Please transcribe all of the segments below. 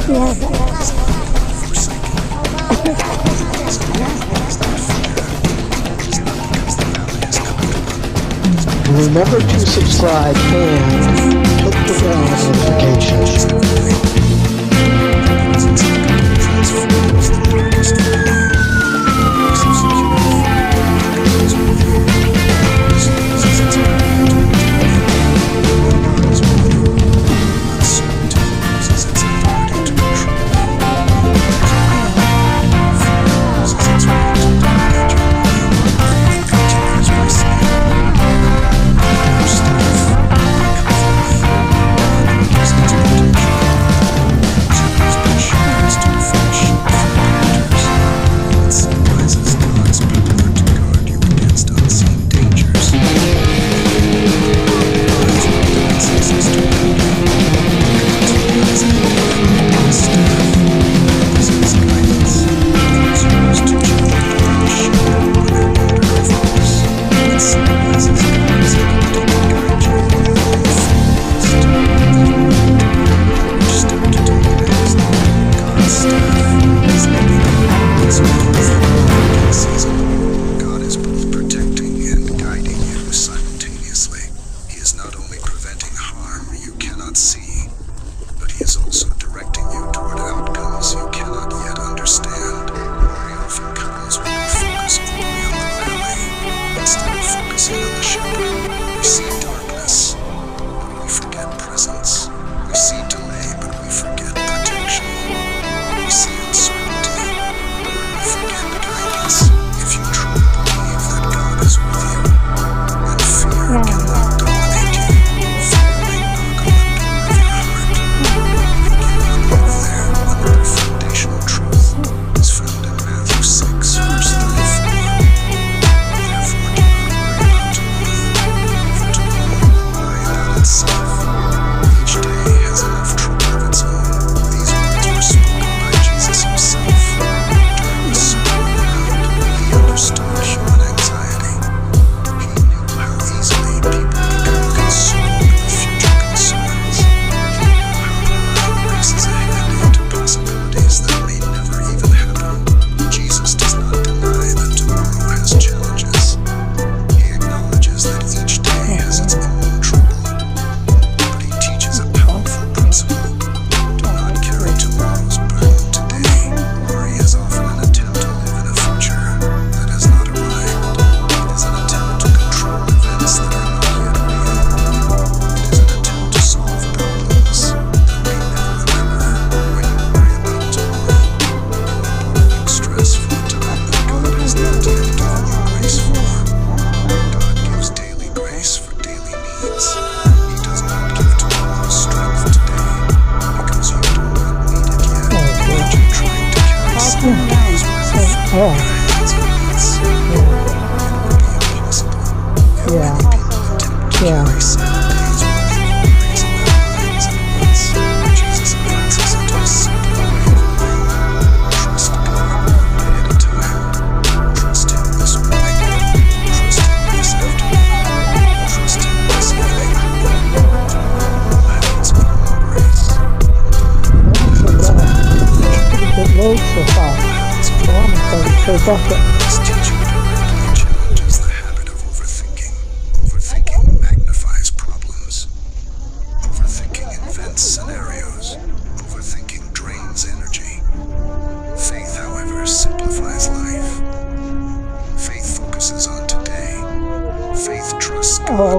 Remember to subscribe and click the bell notifications.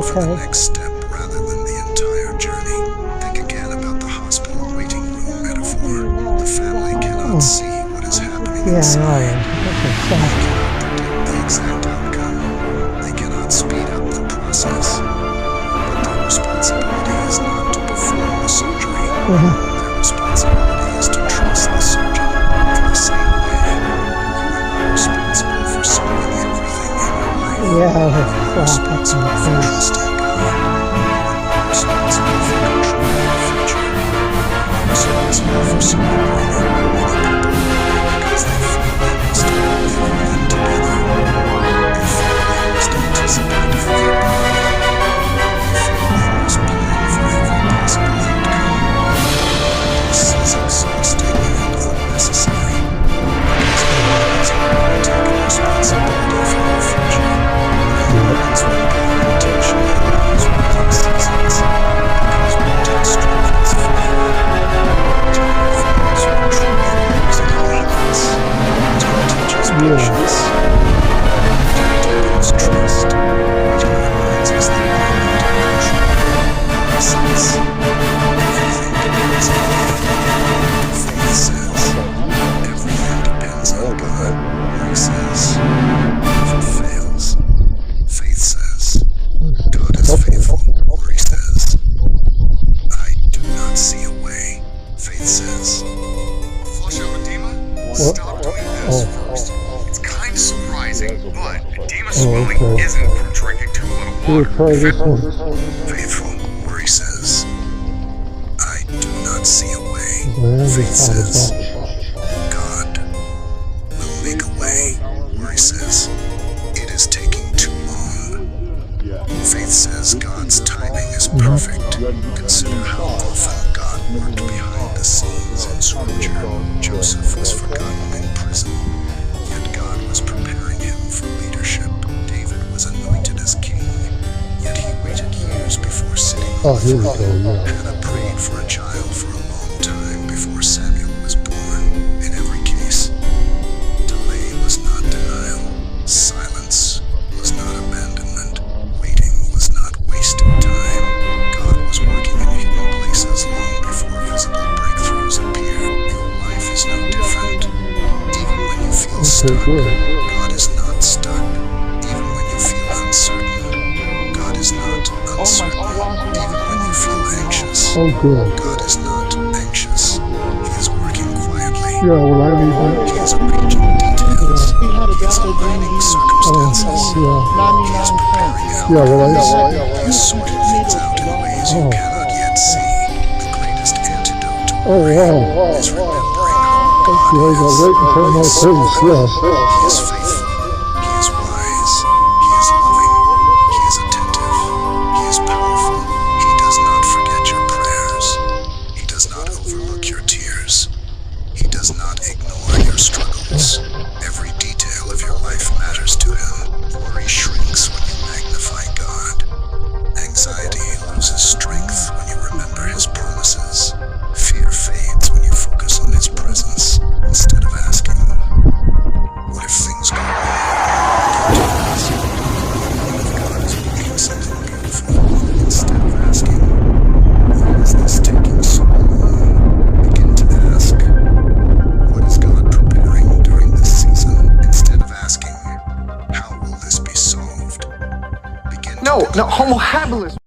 For the next step rather than the entire journey. Think again about the hospital waiting room metaphor. The family cannot see what is happening inside. They cannot predict the exact outcome. They cannot speed up the process. But their responsibility is not to perform the surgery. Their responsibility is to trust the surgeon. In the same way, you are responsible for solving everything in your life. You are responsible for trusting God. You are responsible for controlling the future. You are responsible for surrendering it with other people because they feel they must live them together. They feel they must anticipate every problem. They feel they must plan for every possible outcome. This is exhausting. stop doing this first. It's kind of surprising, but edema swelling isn't from drinking too little water. Faithful, worry says, I do not see a way. Faith says, God will make a way. Worry says, it is taking too long. Faith says God's timing is perfect. Consider how often God worked behind the scenes in Scripture. Joseph was forgotten in prison, yet God was preparing him for leadership. David was anointed as king, yet he waited years before sitting on the throne. Hannah prayed for a child for a long time before Samuel was born. In every case, delay was not denial. Silence was not abandonment. Waiting was not wasted time. God was working in hidden places long before visible breakthroughs appeared. Your life is no different. Even when you feel stuck, God is not stuck. Even when you feel uncertain, God is not uncertain. Even when you feel anxious, God is not anxious. He is working quietly. He is arranging details. He is aligning circumstances. He is preparing outcomes. He is sorting things out in ways you cannot yet see. The greatest antidote to worry is remembering who God is. He is faithful. He is wise. He is loving. He is attentive. He is powerful. He does not forget your prayers. He does not overlook your tears. He does not ignore your struggles. Every detail of your life matters to him. Worry shrinks when you magnify God. Anxiety loses strength when you remember his promises. Fear fades when you focus on his presence. Instead of asking, what if things go wrong? Begin to ask, what if God is working something beautiful? Instead of asking, why is this taking so long? Begin to ask, what is God preparing during this season? Instead of asking, how will this be solved? Begin to No, homo habilis.